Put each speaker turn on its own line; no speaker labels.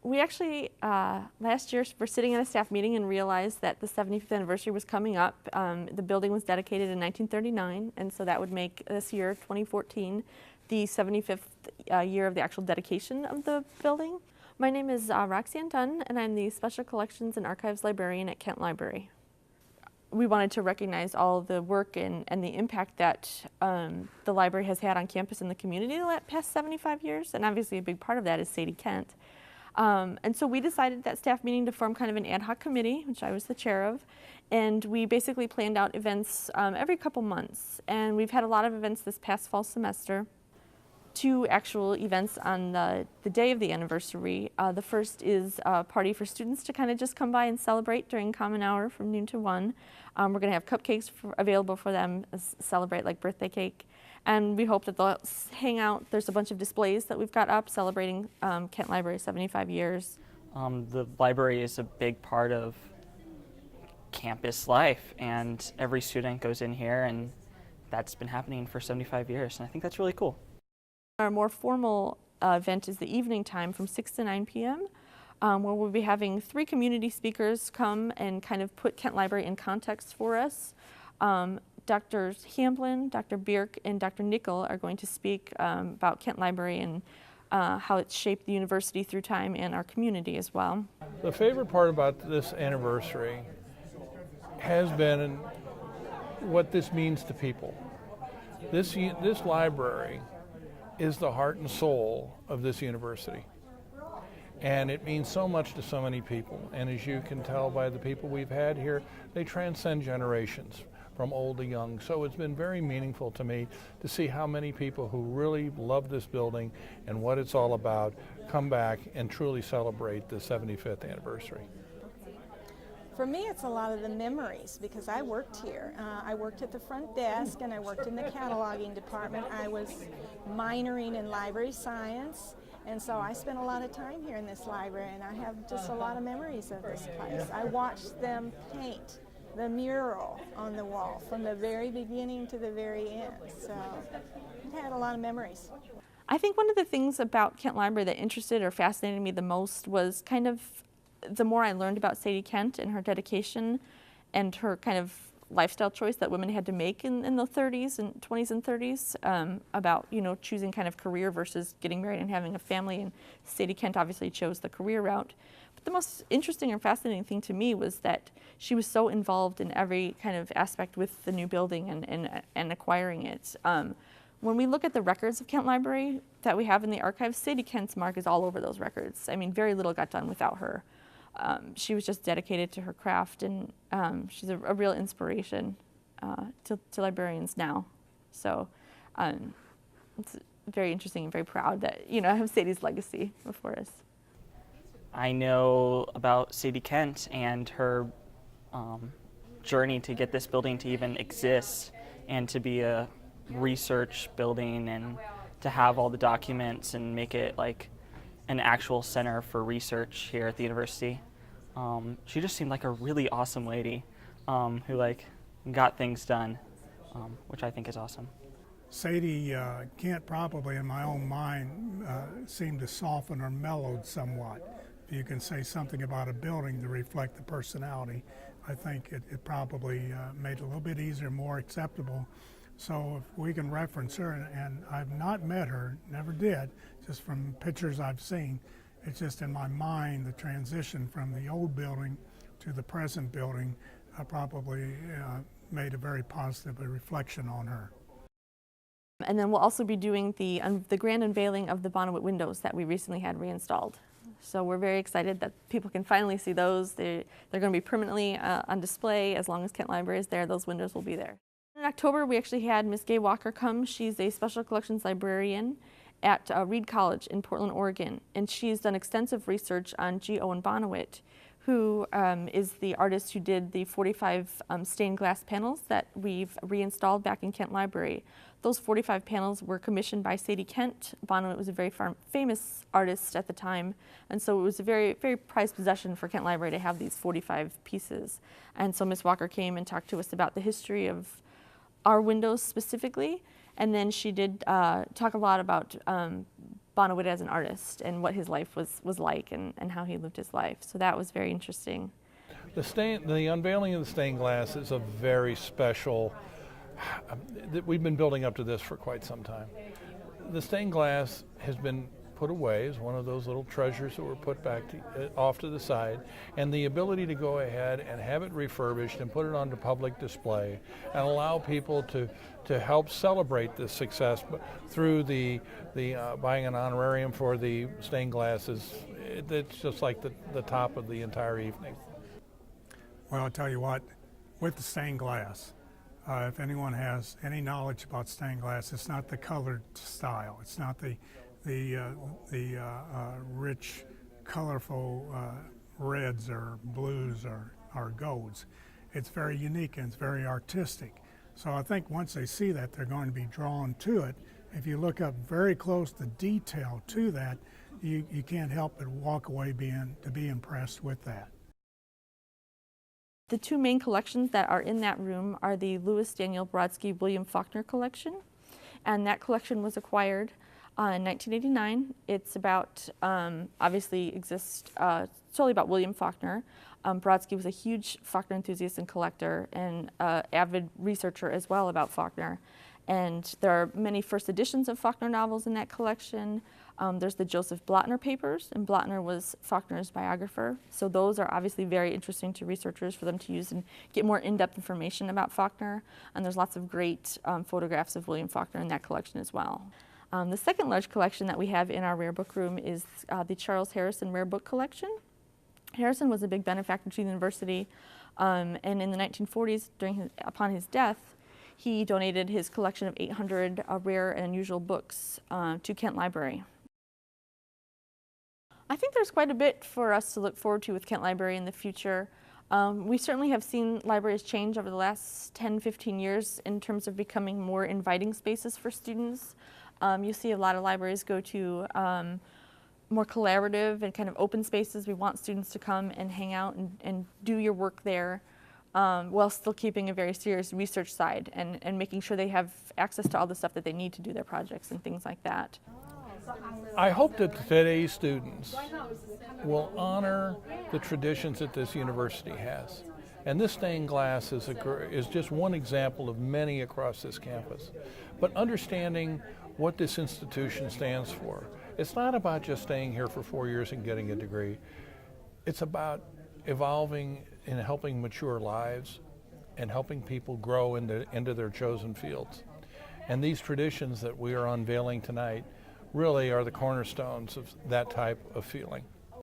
We actually, last year, were sitting in a staff meeting and realized that the 75th anniversary was coming up. The building was dedicated in 1939, and so that would make this year, 2014, the 75th year of the actual dedication of the building. My name is Roxanne Dunn, and I'm the Special Collections and Archives Librarian at Kent Library. We wanted to recognize all the work and the impact that the library has had on campus and the community the past 75 years, and obviously a big part of that is Sadie Kent. And so we decided that staff meeting to form kind of an ad hoc committee, which I was the chair of, and we basically planned out events every couple months. And we've had a lot of events this past fall semester. 2 actual events on the day of the anniversary. The first is a party for students to kind of just come by and celebrate during common hour from noon to 1. We're going to have cupcakes available for them, celebrate like birthday cake. And we hope that they'll hang out. There's a bunch of displays that we've got up celebrating Kent Library 75 years.
The library is a big part of campus life, and every student goes in here, and that's been happening for 75 years, and I think that's really cool.
Our more formal event is the evening time from 6 to 9 p.m. Where we'll be having 3 community speakers come and kind of put Kent Library in context for us. Dr. Hamblin, Dr. Bierk, and Dr. Nickel are going to speak about Kent Library and how it's shaped the university through time and our community as well.
The favorite part about this anniversary has been what this means to people. This library is the heart and soul of this university. And it means so much to so many people. And as you can tell by the people we've had here, they transcend generations from old to young. So it's been very meaningful to me to see how many people who really love this building and what it's all about come back and truly celebrate the 75th anniversary.
For me, it's a lot of the memories because I worked here. I worked at the front desk and I worked in the cataloging department. I was minoring in library science, and so I spent a lot of time here in this library, and I have just a lot of memories of this place. I watched them paint the mural on the wall from the very beginning to the very end, so I had a lot of memories.
I think one of the things about Kent Library that interested or fascinated me the most was kind of the more I learned about Sadie Kent and her dedication and her kind of lifestyle choice that women had to make in the 30s and 20s and 30s about, you know, choosing kind of career versus getting married and having a family. And Sadie Kent obviously chose the career route. But the most interesting or fascinating thing to me was that she was so involved in every kind of aspect with the new building and acquiring it. When we look at the records of Kent Library that we have in the archives, Sadie Kent's mark is all over those records. I mean, very little got done without her. She was just dedicated to her craft, and she's a real inspiration to librarians now. So it's very interesting and very proud that, you know, I have Sadie's legacy before us.
I know about Sadie Kent and her journey to get this building to even exist and to be a research building and to have all the documents and make it like an actual center for research here at the university. She just seemed like a really awesome lady who like got things done, which I think is awesome.
Sadie Kent probably in my own mind seemed to soften or mellowed somewhat. If you can say something about a building to reflect the personality, I think it probably made it a little bit easier, more acceptable. So if we can reference her, and I've not met her, never did, just from pictures I've seen, it's just in my mind the transition from the old building to the present building probably made a very positive reflection on her.
And then we'll also be doing the grand unveiling of the Bonnewitt windows that we recently had reinstalled. So we're very excited that people can finally see those. They're going to be permanently on display as long as Kent Library is there. Those windows will be there. In October, we actually had Miss Gay Walker come. She's a special collections librarian at Reed College in Portland, Oregon, and she's done extensive research on G. Owen Bonnewitt, who is the artist who did the 45 stained glass panels that we've reinstalled back in Kent Library. Those 45 panels were commissioned by Sadie Kent. Bonnewitt was a very famous artist at the time, and so it was a very, very prized possession for Kent Library to have these 45 pieces. And so Miss Walker came and talked to us about the history of our windows specifically, and then she did talk a lot about Bonnewood as an artist and what his life was like and how he lived his life. So that was very interesting.
The unveiling of the stained glass is a very special, we've been building up to this for quite some time. The stained glass has been put away as one of those little treasures that were put back off to the side, and the ability to go ahead and have it refurbished and put it onto public display and allow people to help celebrate this success through the buying an honorarium for the stained glass it's just like the top of the entire evening.
Well, I'll tell you what, with the stained glass, if anyone has any knowledge about stained glass, it's not the colored style. It's not the rich, colorful reds or blues or golds. It's very unique and it's very artistic. So I think once they see that, they're going to be drawn to it. If you look up very close to detail to that, you can't help but walk away to be impressed with that.
The two main collections that are in that room are the Louis Daniel Brodsky William Faulkner collection, and that collection was acquired in 1989. It's about, obviously exists solely about William Faulkner. Brodsky was a huge Faulkner enthusiast and collector and avid researcher as well about Faulkner. And there are many first editions of Faulkner novels in that collection. There's the Joseph Blattner papers, and Blattner was Faulkner's biographer. So those are obviously very interesting to researchers for them to use and get more in-depth information about Faulkner. And there's lots of great photographs of William Faulkner in that collection as well. The second large collection that we have in our rare book room is the Charles Harrison Rare Book Collection. Harrison was a big benefactor to the university, and in the 1940s, upon his death, he donated his collection of 800 rare and unusual books to Kent Library. I think there's quite a bit for us to look forward to with Kent Library in the future. We certainly have seen libraries change over the last 10-15 years in terms of becoming more inviting spaces for students. You see a lot of libraries go to more collaborative and kind of open spaces. We want students to come and hang out and do your work there while still keeping a very serious research side and making sure they have access to all the stuff that they need to do their projects and things like that.
I hope that today's students will honor the traditions that this university has. And this stained glass is just one example of many across this campus. But understanding what this institution stands for. It's not about just staying here for 4 years and getting a degree. It's about evolving and helping mature lives and helping people grow into their chosen fields. And these traditions that we are unveiling tonight really are the cornerstones of that type of feeling.